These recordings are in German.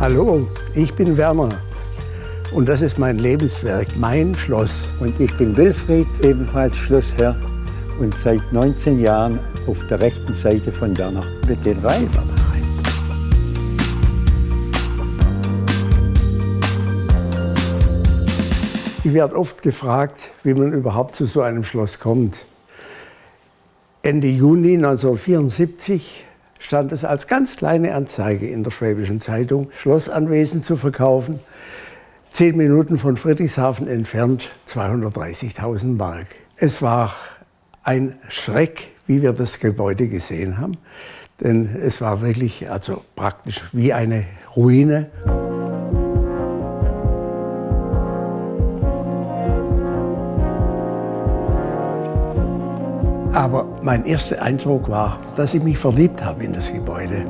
Hallo, ich bin Werner und das ist mein Lebenswerk, mein Schloss. Und ich bin Wilfried, ebenfalls Schlossherr und seit 19 Jahren auf der rechten Seite von Werner. Wir gehen rein. Ich werde oft gefragt, wie man überhaupt zu so einem Schloss kommt. Ende Juni 1974 stand es als ganz kleine Anzeige in der Schwäbischen Zeitung, Schlossanwesen zu verkaufen. 10 Minuten von Friedrichshafen entfernt, 230.000 Mark. Es war ein Schreck, wie wir das Gebäude gesehen haben. Denn es war wirklich praktisch wie eine Ruine. Aber mein erster Eindruck war, dass ich mich verliebt habe in das Gebäude.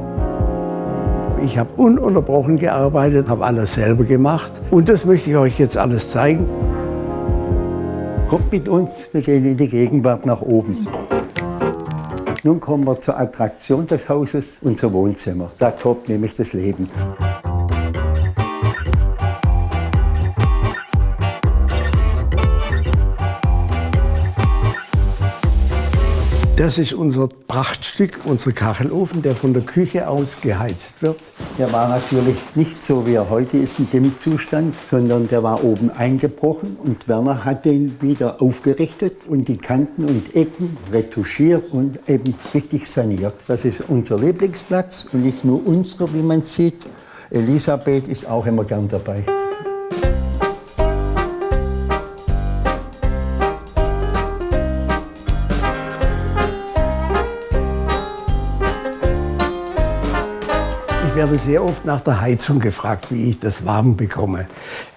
Ich habe ununterbrochen gearbeitet, habe alles selber gemacht. Und das möchte ich euch jetzt alles zeigen. Kommt mit uns, wir gehen in die Gegenwart nach oben. Nun kommen wir zur Attraktion des Hauses, unser Wohnzimmer. Da tobt nämlich das Leben. Das ist unser Prachtstück, unser Kachelofen, der von der Küche aus geheizt wird. Der war natürlich nicht so, wie er heute ist, in dem Zustand, sondern der war oben eingebrochen und Werner hat den wieder aufgerichtet und die Kanten und Ecken retuschiert und eben richtig saniert. Das ist unser Lieblingsplatz und nicht nur unserer, wie man sieht. Elisabeth ist auch immer gern dabei. Ich werde sehr oft nach der Heizung gefragt, wie ich das warm bekomme.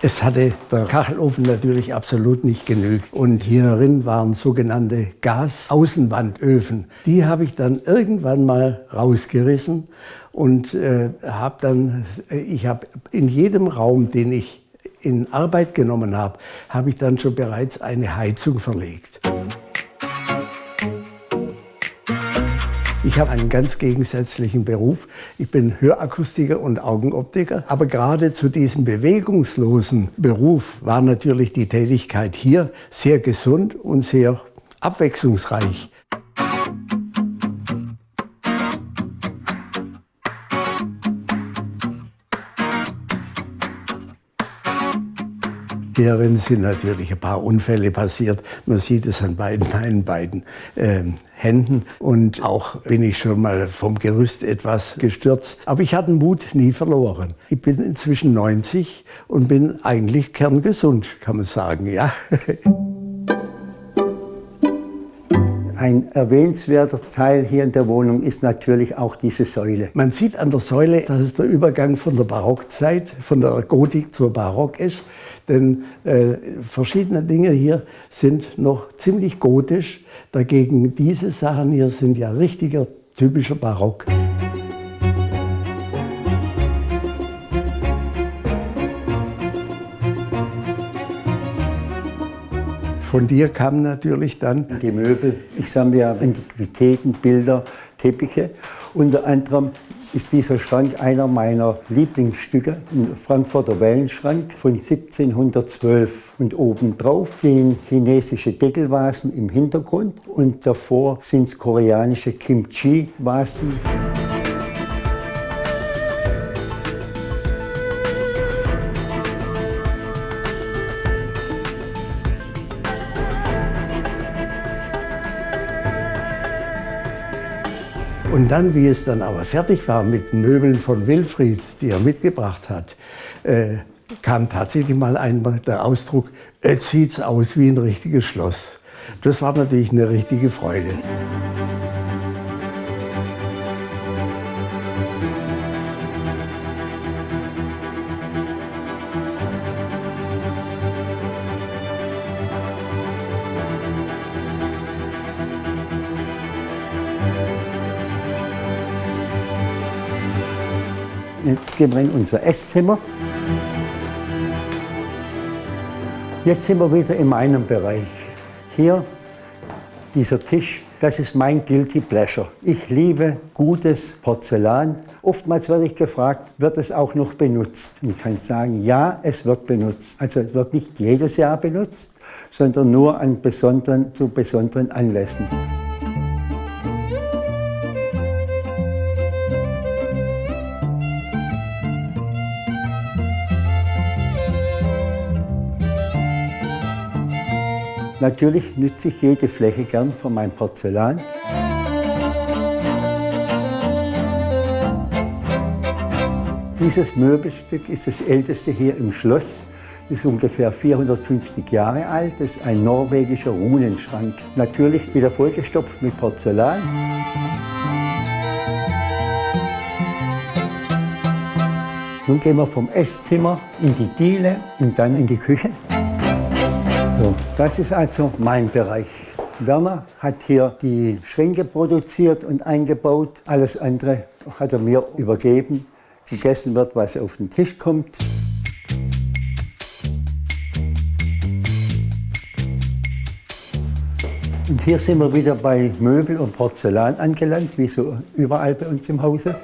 Es hatte der Kachelofen natürlich absolut nicht genügt. Und hierin waren sogenannte Gasaußenwandöfen. Die habe ich dann irgendwann mal rausgerissen und ich habe in jedem Raum, den ich in Arbeit genommen habe, habe ich dann schon bereits eine Heizung verlegt. Ich habe einen ganz gegensätzlichen Beruf. Ich bin Hörakustiker und Augenoptiker. Aber gerade zu diesem bewegungslosen Beruf war natürlich die Tätigkeit hier sehr gesund und sehr abwechslungsreich. Hierin sind natürlich ein paar Unfälle passiert. Man sieht es an meinen beiden Händen. Und auch bin ich schon mal vom Gerüst etwas gestürzt. Aber ich hatte den Mut nie verloren. Ich bin inzwischen 90 und bin eigentlich kerngesund, kann man sagen, ja. Ein erwähnenswerter Teil hier in der Wohnung ist natürlich auch diese Säule. Man sieht an der Säule, dass es der Übergang von der Barockzeit, von der Gotik zur Barock ist. Denn verschiedene Dinge hier sind noch ziemlich gotisch. Dagegen diese Sachen hier sind ja richtiger, typischer Barock. Von dir kamen natürlich dann die Möbel. Ich sammle ja Antiquitäten, Bilder, Teppiche. Unter anderem ist dieser Schrank einer meiner Lieblingsstücke, ein Frankfurter Wellenschrank von 1712. Und obendrauf stehen chinesische Deckelvasen im Hintergrund und davor sind es koreanische Kimchi-Vasen. Und dann, wie es dann aber fertig war mit Möbeln von Wilfried, die er mitgebracht hat, kam tatsächlich mal einmal der Ausdruck, jetzt sieht's aus wie ein richtiges Schloss. Das war natürlich eine richtige Freude. Jetzt gehen wir in unser Esszimmer. Jetzt sind wir wieder in meinem Bereich. Hier, dieser Tisch, Das ist mein Guilty Pleasure. Ich liebe gutes Porzellan. Oftmals werde ich gefragt, wird es auch noch benutzt? Und ich kann sagen, ja, es wird benutzt. Also es wird nicht jedes Jahr benutzt, sondern nur zu besonderen Anlässen. Natürlich nütze ich jede Fläche gern von meinem Porzellan. Dieses Möbelstück ist das älteste hier im Schloss. Ist ungefähr 450 Jahre alt. Das ist ein norwegischer Runenschrank. Natürlich wieder vollgestopft mit Porzellan. Nun gehen wir vom Esszimmer in die Diele und dann in die Küche. So, das ist also mein Bereich. Werner hat hier die Schränke produziert und eingebaut. Alles andere hat er mir übergeben. Gegessen wird, was auf den Tisch kommt. Und hier sind wir wieder bei Möbel und Porzellan angelangt, wie so überall bei uns im Hause.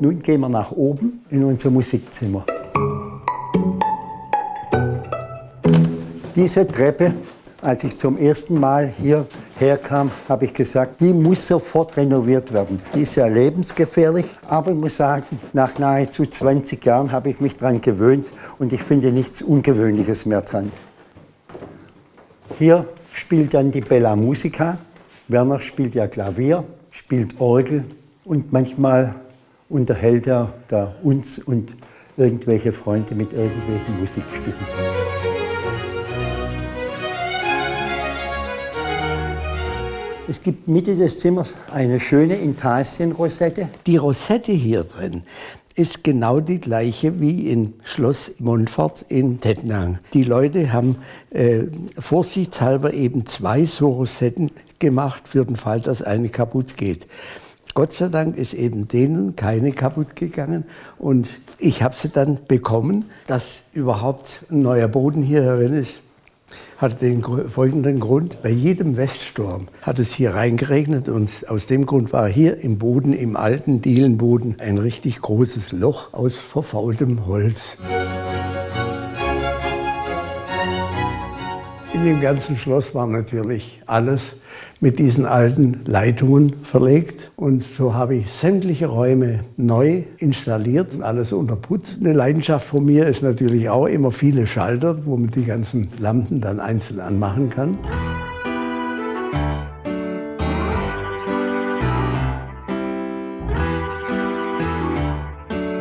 Nun gehen wir nach oben in unser Musikzimmer. Diese Treppe, als ich zum ersten Mal hierher kam, habe ich gesagt, die muss sofort renoviert werden. Die ist ja lebensgefährlich, aber ich muss sagen, nach nahezu 20 Jahren habe ich mich daran gewöhnt und ich finde nichts Ungewöhnliches mehr dran. Hier spielt dann die Bella Musica. Werner spielt ja Klavier, spielt Orgel und manchmal unterhält er da uns und irgendwelche Freunde mit irgendwelchen Musikstücken. Es gibt Mitte des Zimmers eine schöne Intarsienrosette. Die Rosette hier drin ist genau die gleiche wie im Schloss Montfort in Tettnang. Die Leute haben vorsichtshalber eben 2 so Rosetten gemacht für den Fall, dass eine kaputt geht. Gott sei Dank ist eben denen keine kaputt gegangen und ich habe sie dann bekommen. Dass überhaupt ein neuer Boden hier herin ist, hatte den folgenden Grund. Bei jedem Weststurm hat es hier reingeregnet und aus dem Grund war hier im Boden, im alten Dielenboden, ein richtig großes Loch aus verfaultem Holz. In dem ganzen Schloss war natürlich alles mit diesen alten Leitungen verlegt. Und so habe ich sämtliche Räume neu installiert und alles unter Putz. Eine Leidenschaft von mir ist natürlich auch immer viele Schalter, wo man die ganzen Lampen dann einzeln anmachen kann.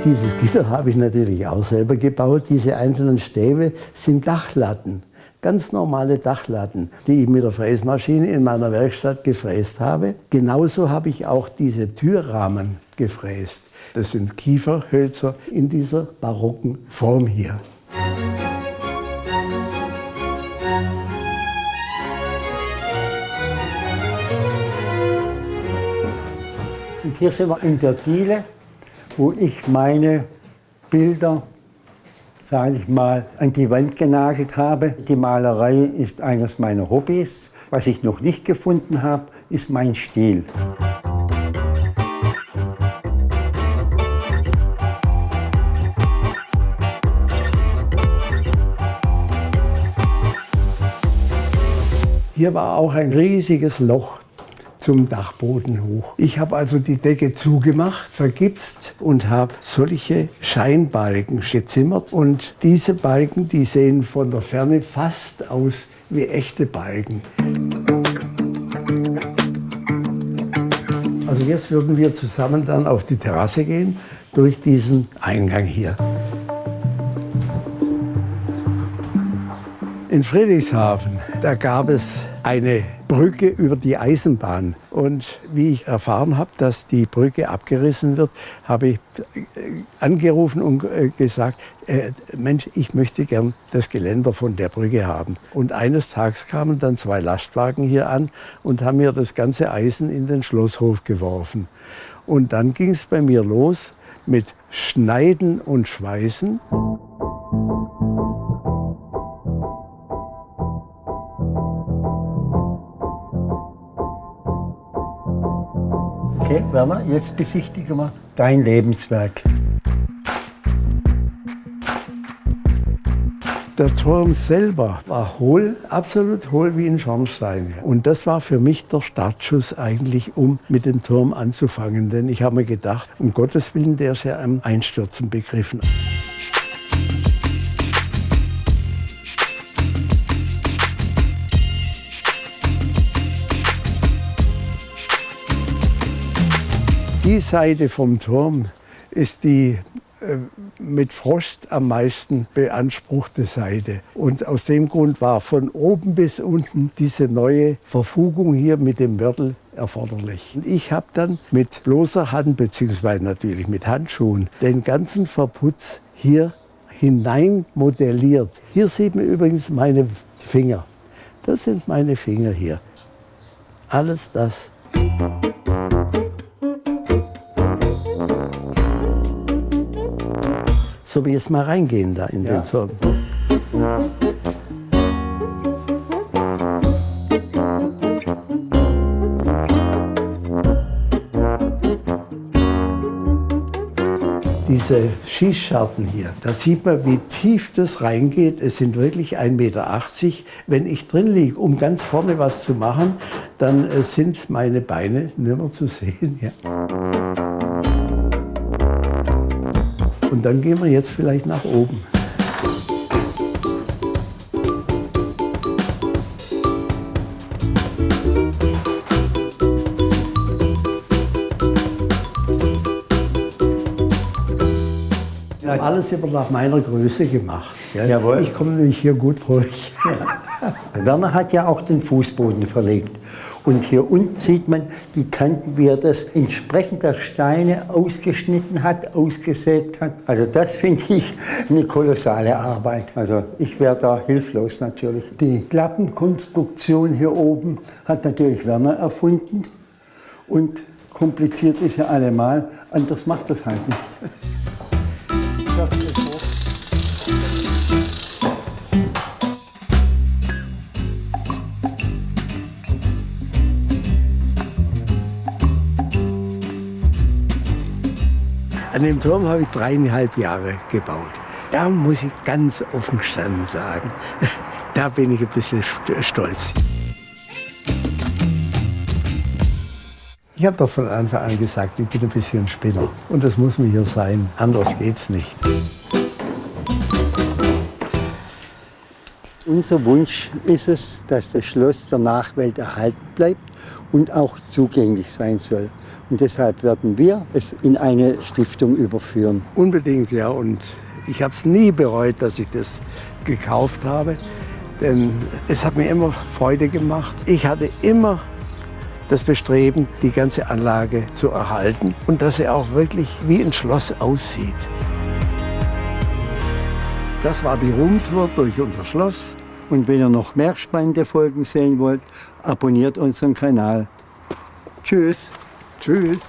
Dieses Gitter habe ich natürlich auch selber gebaut. Diese einzelnen Stäbe sind Dachlatten. Ganz normale Dachlatten, die ich mit der Fräsmaschine in meiner Werkstatt gefräst habe. Genauso habe ich auch diese Türrahmen gefräst. Das sind Kieferhölzer in dieser barocken Form hier. Und hier sind wir in der Diele, wo ich meine Bilder, sage ich mal, an die Wand genagelt habe. Die Malerei ist eines meiner Hobbys. Was ich noch nicht gefunden habe, ist mein Stil. Hier war auch ein riesiges Loch zum Dachboden hoch. Ich habe also die Decke zugemacht, vergipst und habe solche Scheinbalken gezimmert. Und diese Balken, die sehen von der Ferne fast aus wie echte Balken. Also jetzt würden wir zusammen dann auf die Terrasse gehen, durch diesen Eingang hier. In Friedrichshafen, da gab es eine Brücke über die Eisenbahn. Und wie ich erfahren habe, dass die Brücke abgerissen wird, habe ich angerufen und gesagt, Mensch, ich möchte gern das Geländer von der Brücke haben. Und eines Tages kamen dann 2 Lastwagen hier an und haben mir das ganze Eisen in den Schlosshof geworfen. Und dann ging es bei mir los mit Schneiden und Schweißen. Okay, Werner, jetzt besichtigen wir dein Lebenswerk. Der Turm selber war hohl, absolut hohl wie ein Schornstein. Und das war für mich der Startschuss eigentlich, um mit dem Turm anzufangen. Denn ich habe mir gedacht, um Gottes Willen, der ist ja am Einstürzen begriffen. Die Seite vom Turm ist die mit Frost am meisten beanspruchte Seite. Und aus dem Grund war von oben bis unten diese neue Verfugung hier mit dem Mörtel erforderlich. Und ich habe dann mit bloßer Hand, beziehungsweise natürlich mit Handschuhen, den ganzen Verputz hier hinein modelliert. Hier sieht man übrigens meine Finger. Das sind meine Finger hier. Alles das. Sollen wir jetzt mal reingehen da in den Turm? Diese Schießscharten hier, da sieht man, wie tief das reingeht. Es sind wirklich 1,80 Meter. Wenn ich drin liege, um ganz vorne was zu machen, dann sind meine Beine nicht mehr zu sehen. Ja. Und dann gehen wir jetzt vielleicht nach oben. Alles immer nach meiner Größe gemacht. Gell? Jawohl. Ich komme nämlich hier gut durch. Ja. Werner hat ja auch den Fußboden verlegt. Und hier unten sieht man die Kanten, wie er das entsprechend der Steine ausgeschnitten hat, ausgesägt hat. Also das finde ich eine kolossale Arbeit. Also ich wäre da hilflos natürlich. Die Klappenkonstruktion hier oben hat natürlich Werner erfunden. Und kompliziert ist ja allemal, anders macht das halt nicht. An dem Turm habe ich 3,5 Jahre gebaut. Da muss ich ganz offen gestanden sagen, da bin ich ein bisschen stolz. Ich habe doch von Anfang an gesagt, ich bin ein bisschen Spinner. Und das muss mir hier sein, anders geht's nicht. Unser Wunsch ist es, dass das Schloss der Nachwelt erhalten bleibt und auch zugänglich sein soll. Und deshalb werden wir es in eine Stiftung überführen. Unbedingt, ja. Und ich habe es nie bereut, dass ich das gekauft habe. Denn es hat mir immer Freude gemacht. Ich hatte immer das Bestreben, die ganze Anlage zu erhalten und dass sie auch wirklich wie ein Schloss aussieht. Das war die Rundtour durch unser Schloss. Und wenn ihr noch mehr spannende Folgen sehen wollt, abonniert unseren Kanal. Tschüss. Tschüss.